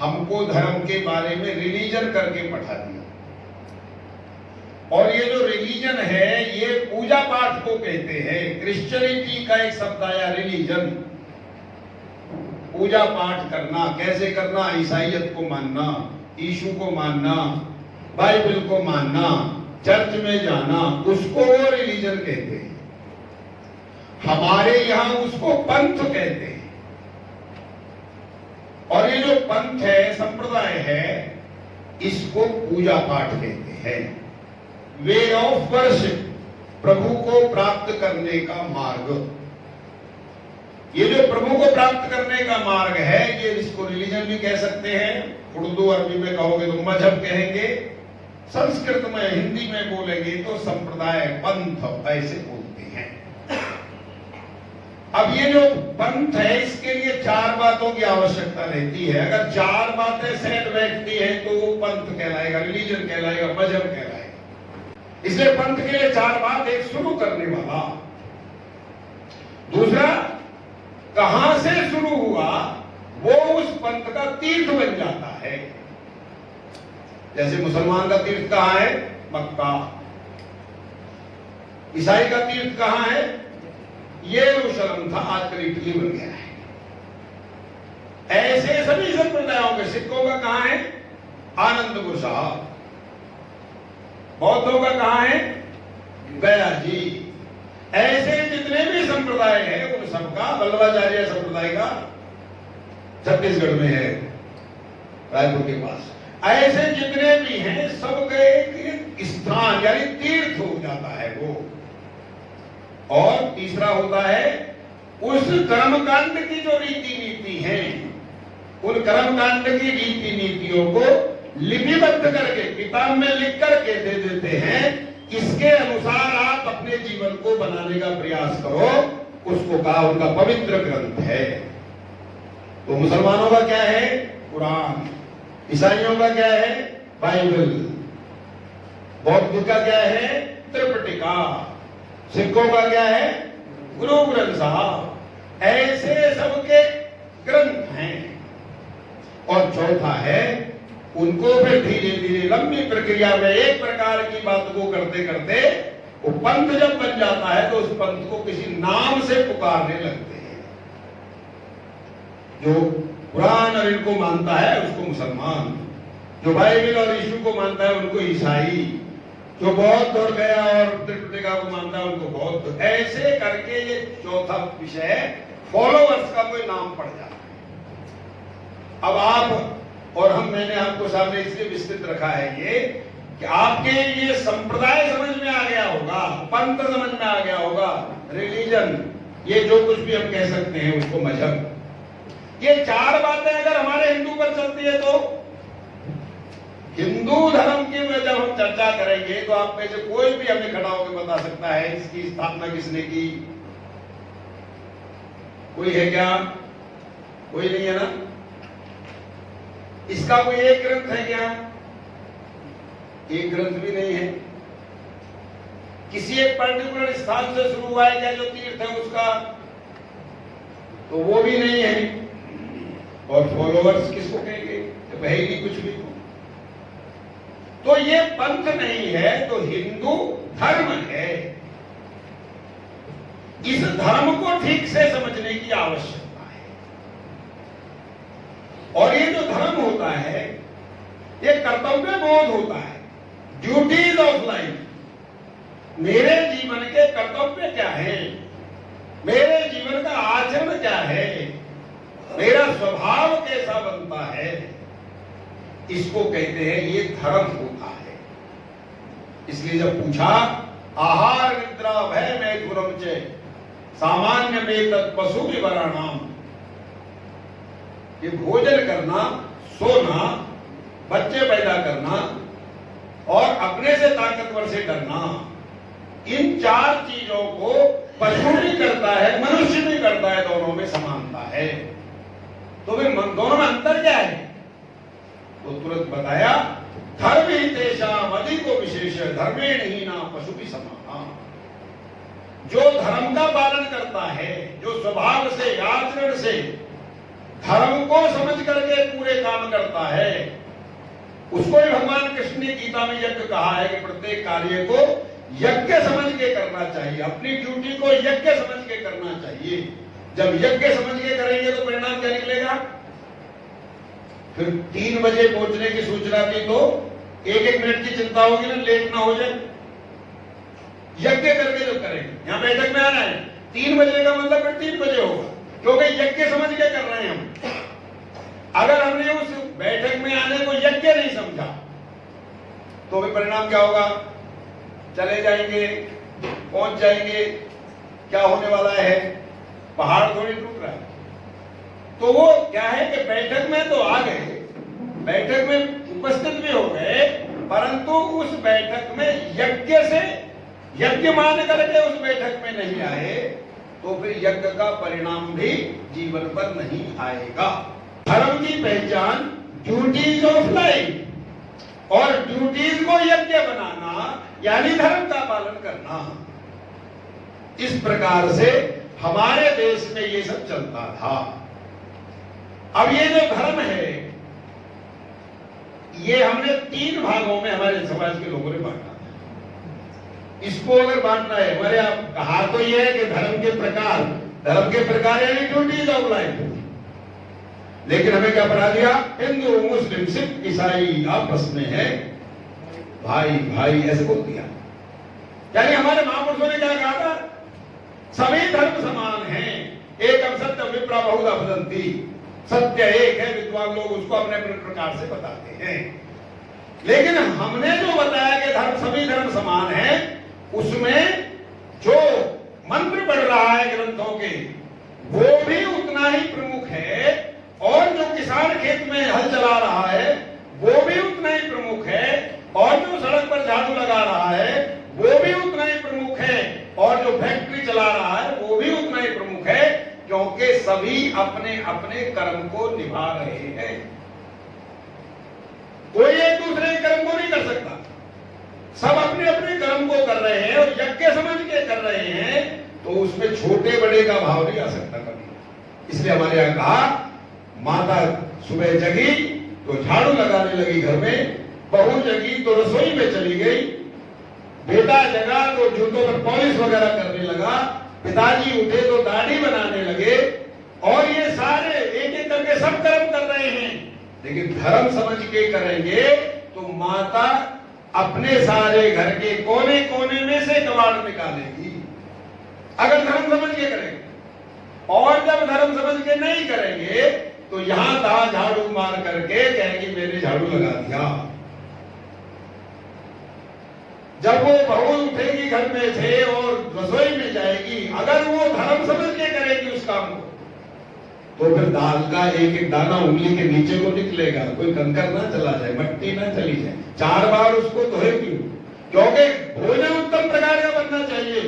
हमको धर्म के बारे में रिलीजन करके पढ़ा दिया। और ये जो रिलीजन है ये पूजा पाठ को कहते हैं। क्रिश्चियनिटी का एक शब्द आया रिलीजन, पूजा पाठ करना। कैसे करना? ईसाइयत को मानना, यीशु को मानना, बाइबल को मानना, चर्च में जाना, उसको वो रिलीजन कहते हैं। हमारे यहां उसको पंथ कहते हैं। और ये जो पंथ है, संप्रदाय है, इसको पूजा पाठ कहते हैं। वे ऑफ वर्शिप, प्रभु को प्राप्त करने का मार्ग। ये जो प्रभु को प्राप्त करने का मार्ग है, ये इसको रिलीजन भी कह सकते हैं। उर्दू अरबी में कहोगे तो मजहब कहेंगे, संस्कृत में हिंदी में बोलेंगे तो संप्रदाय, पंथ ऐसे बोलते हैं। अब ये जो पंथ है, इसके लिए 4 बातों की आवश्यकता रहती है। अगर 4 बातें सेट बैठती है तो वो पंथ कहलाएगा, रिलीजन कहलाएगा, मजहब कहलाएगा। इसलिए पंथ के लिए 4 बात। एक, शुरू करने वाला। दूसरा, कहां से शुरू हुआ वो उस पंथ का तीर्थ बन जाता है। जैसे मुसलमान का तीर्थ कहां है? मक्का। ईसाई का तीर्थ कहां है? यरूशलेम था, आजकल इटली बन गया है। ऐसे सभी संप्रदायों के। सिखों का कहां है? आनंदपुर साहब। बौद्धों का कहां है? गया जी। ऐसे जितने भी संप्रदाय हैं उन सबका, वल्लभाचार्य संप्रदाय का छत्तीसगढ़ में है, रायपुर के पास। ऐसे जितने भी हैं सबका एक स्थान यानी तीर्थ हो जाता है वो। और तीसरा होता है उस कर्मकांड की जो रीति नीति है, उन कर्मकांड की रीति नीतियों को लिपिबद्ध करके किताब में लिख करके दे देते हैं। इसके अनुसार आप अपने जीवन को बनाने का प्रयास करो। उसको कहा उनका पवित्र ग्रंथ है। तो मुसलमानों का क्या है? कुरान। ईसाइयों का क्या है? बाइबल। बौद्ध का क्या है? त्रिपिटका। सिखों का क्या है? गुरु ग्रंथ साहब। ऐसे सबके ग्रंथ हैं। और चौथा है, उनको फिर धीरे धीरे लंबी प्रक्रिया में एक प्रकार की बात को करते करते वो पंथ जब बन जाता है तो उस पंथ को किसी नाम से पुकारने लगते हैं। जो कुरान और इनको मानता है उसको मुसलमान, जो बाइबल और यीशु को मानता है उनको ईसाई, जो बौद्ध और गया और त्रिपिटका को मानता है उनको बौद्ध। ऐसे करके ये चौथा विषय फॉलोअर्स का कोई नाम पड़ जाता है। अब आप और हम, मैंने आपको सामने इसलिए विस्तृत रखा है ये कि आपके ये संप्रदाय समझ में आ गया होगा, पंथ समझ में आ गया होगा, रिलीजन, ये जो कुछ भी हम कह सकते हैं उसको मजहब। ये 4 बातें अगर हमारे हिंदू पर चलती है तो हिंदू धर्म की जब हम चर्चा करेंगे तो आप में से कोई भी हमें खड़ा होकर बता सकता है इसकी स्थापना किसने की? कोई है क्या? कोई नहीं है ना? इसका कोई एक ग्रंथ है क्या? एक ग्रंथ भी नहीं है। किसी एक पर्टिकुलर स्थान से शुरू हुआ है क्या जो तीर्थ है उसका? तो वो भी नहीं है। और फॉलोअर्स किसको कहेंगे? तो है ही नहीं कुछ भी। तो ये पंथ नहीं है तो हिंदू धर्म है। इस धर्म को ठीक से समझने की आवश्यकता है। और ये जो धर्म होता है ये कर्तव्य बोध होता है, ड्यूटीज ऑफ लाइफ। मेरे जीवन के कर्तव्य क्या है, मेरे जीवन का आचरण क्या है, मेरा स्वभाव कैसा बनता है, इसको कहते हैं ये धर्म होता है। इसलिए जब पूछा आहार निद्रा भय मैथुनम च सामान्य में तत्पशु विवराणाम, ये भोजन करना, सोना, बच्चे पैदा करना और अपने से ताकतवर से डरना, इन 4 चीजों को पशु भी करता है, मनुष्य भी करता है, दोनों में समानता है। तो फिर दोनों में अंतर क्या है? तो तुरंत बताया धर्म ही तेषाम अधिको विशेष धर्मेण हीना पशु भी समाना। जो धर्म का पालन करता है, जो स्वभाव से, आचरण से धर्म को समझ करके पूरे काम करता है, उसको ही भगवान कृष्ण ने गीता में यज्ञ कहा है कि प्रत्येक कार्य को यज्ञ समझ के करना चाहिए, अपनी ड्यूटी को यज्ञ समझ के करना चाहिए। जब यज्ञ समझ के करेंगे तो परिणाम क्या निकलेगा? फिर 3 बजे पहुंचने की सूचना दी तो 1-1 मिनट की चिंता होगी ना, लेट ना हो जाए। यज्ञ करके जो करेंगे, यहां बैठक में आना है 3 बजे का मतलब फिर 3 बजे होगा, क्योंकि यज्ञ समझ के कर रहे हैं हम। अगर हमने उस बैठक में आने को यज्ञ नहीं समझा तो भी परिणाम क्या होगा? चले जाएंगे, पहुंच जाएंगे, क्या होने वाला है? पहाड़ थोड़ी टूट रहा है। तो वो क्या है कि बैठक में तो आ गए, बैठक में उपस्थित भी हो गए, परंतु उस बैठक में यज्ञ से यज्ञ मान करके उस बैठक में नहीं आए तो फिर यज्ञ का परिणाम भी जीवन पर नहीं आएगा। धर्म की पहचान ड्यूटीज ऑफ लाइफ, और ड्यूटीज को यज्ञ बनाना यानी धर्म का पालन करना। इस प्रकार से हमारे देश में ये सब चलता था। अब ये जो धर्म है ये हमने 3 भागों में हमारे समाज के लोगों ने बांटा। इसको अगर बांटना है, हमारे आप कहा तो ये है कि धर्म के प्रकार यानी ड्यूटीज ऑफ लाइफ, लेकिन हमें क्या बना दिया? हिंदू, मुस्लिम, सिख, ईसाई आपस में है भाई भाई, ऐसे बोल दिया। यानी हमारे महापुरुषों ने क्या कहा था? सभी धर्म समान हैं, एकम सत्यम विप्रा बहुधा वदन्ति, सत्य एक है, विद्वान लोग उसको अपने अपने प्रकार से बताते हैं। लेकिन हमने जो बताया कि सभी धर्म समान है, उसमें जो मंत्र पढ़ रहा है ग्रंथों के वो भी उतना ही प्रमुख है, और जो किसान खेत में हल चला रहा है वो भी उतना ही प्रमुख है, और जो सड़क पर झाड़ू लगा रहा है वो भी उतना ही प्रमुख है, और जो फैक्ट्री चला रहा है वो भी उतना ही प्रमुख है, क्योंकि सभी अपने अपने कर्म को निभा रहे हैं। कोई एक दूसरे के कर्म को नहीं कर सकता, सब अपने अपने कर्म को कर रहे हैं और यज्ञ समझ के कर रहे हैं, तो उसमें छोटे बड़े का भाव नहीं आ सकता कभी। इसलिए हमारे यहां कहा, माता सुबह जगी तो झाड़ू लगाने लगी घर में, बहू जगी तो रसोई में चली गई, बेटा जगा तो जूतों पर पॉलिश वगैरह करने लगा, पिताजी उठे तो दाढ़ी बनाने लगे, और ये सारे एक एक करके सब कर्म कर रहे हैं। लेकिन धर्म समझ के करेंगे तो माता अपने सारे घर के कोने कोने में से कबाड़ निकालेगी, अगर धर्म समझ के करेंगे। और जब धर्म समझ के नहीं करेंगे तो यहां तहां झाड़ू मार करके कहेंगे मैंने झाड़ू लगा दिया। जब वो बहू उठेगी घर में से और रसोई में जाएगी, अगर वो धर्म समझ के करेगी उस काम को, तो फिर दाल का एक एक दाना उंगली के नीचे को निकलेगा, कोई कंकर ना चला जाए, मट्टी ना चली जाए, 4 बार उसको धोएगी, क्योंकि भोजन उत्तम प्रकार का बनना चाहिए।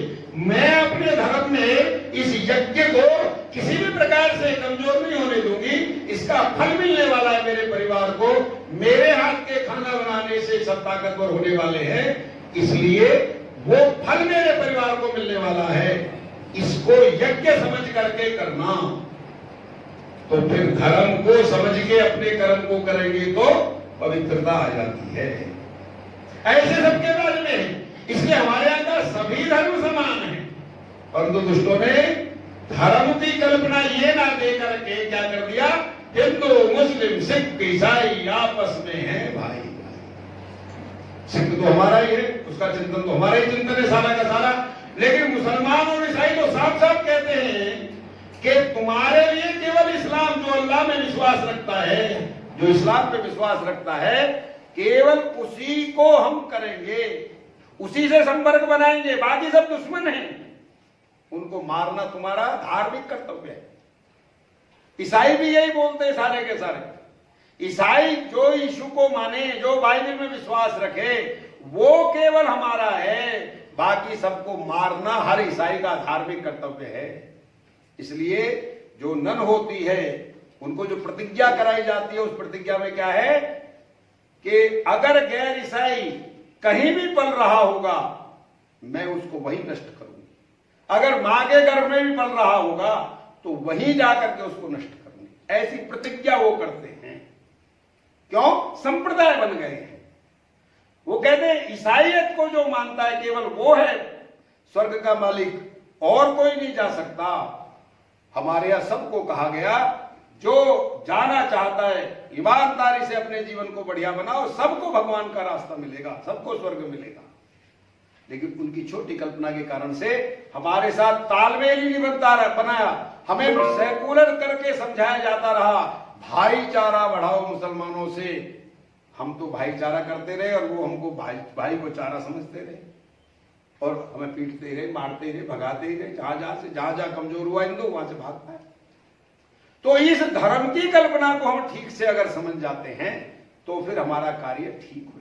मैं अपने धर्म में इस यज्ञ को किसी भी प्रकार से कमजोर नहीं होने दूंगी, इसका फल मिलने वाला है मेरे परिवार को, मेरे हाथ के खाना बनाने से सब ताकतवर होने वाले हैं, इसलिए वो फल मेरे परिवार को मिलने वाला है, इसको यज्ञ समझ करके करना। तो फिर धर्म को समझ के अपने कर्म को करेंगे तो पवित्रता आ जाती है। ऐसे सबके बारे में, इसलिए हमारे यहां का सभी धर्म समान है, परंतु दुष्टों ने धर्म की कल्पना ये ना दे करके क्या कर दिया? हिंदू, मुस्लिम, सिख, ईसाई आपस में है भाई भाई। सिख तो हमारा ही है, उसका चिंतन तो हमारा ही चिंतन है सारा का सारा, लेकिन मुसलमान और ईसाई तो साफ साफ कहते हैं कि तुम्हारे लिए केवल इस्लाम, जो अल्लाह में विश्वास रखता है, जो इस्लाम पे विश्वास रखता है, केवल उसी को हम करेंगे, उसी से संपर्क बनाएंगे, बाकी सब दुश्मन हैं, उनको मारना तुम्हारा धार्मिक कर्तव्य है। ईसाई भी यही बोलते हैं सारे के सारे। ईसाई जो यीशु को माने, जो बाइबल में विश्वास रखे, वो केवल हमारा है, बाकी सबको मारना हर ईसाई का धार्मिक कर्तव्य है। इसलिए जो नन होती है उनको जो प्रतिज्ञा कराई जाती है, उस प्रतिज्ञा में क्या है कि अगर गैर ईसाई कहीं भी पल रहा होगा मैं उसको वही नष्ट करूंगी, अगर मां के गर्भ में भी पल रहा होगा तो वहीं जाकर के उसको नष्ट करूंगी। ऐसी प्रतिज्ञा वो करते हैं। क्यों? संप्रदाय बन गए हैं। वो कहते हैं ईसाईयत को जो मानता है केवल वो है स्वर्ग का मालिक, और कोई नहीं जा सकता। हमारे यहां सबको कहा गया जो जाना चाहता है ईमानदारी से अपने जीवन को बढ़िया बनाओ, सबको भगवान का रास्ता मिलेगा, सबको स्वर्ग मिलेगा। लेकिन उनकी छोटी कल्पना के कारण से हमारे साथ तालमेल ही नहीं बनाया। हमें सेकुलर करके समझाया जाता रहा, भाईचारा बढ़ाओ मुसलमानों से। हम तो भाईचारा करते रहे और वो हमको भाई को चारा समझते रहे और हमें पीटते रहे, मारते रहे, भगाते रहे। जहां जहां कमजोर हुआ हिंदू वहां से भागता है। तो इस धर्म की कल्पना को हम ठीक से अगर समझ जाते हैं तो फिर हमारा कार्य ठीक हो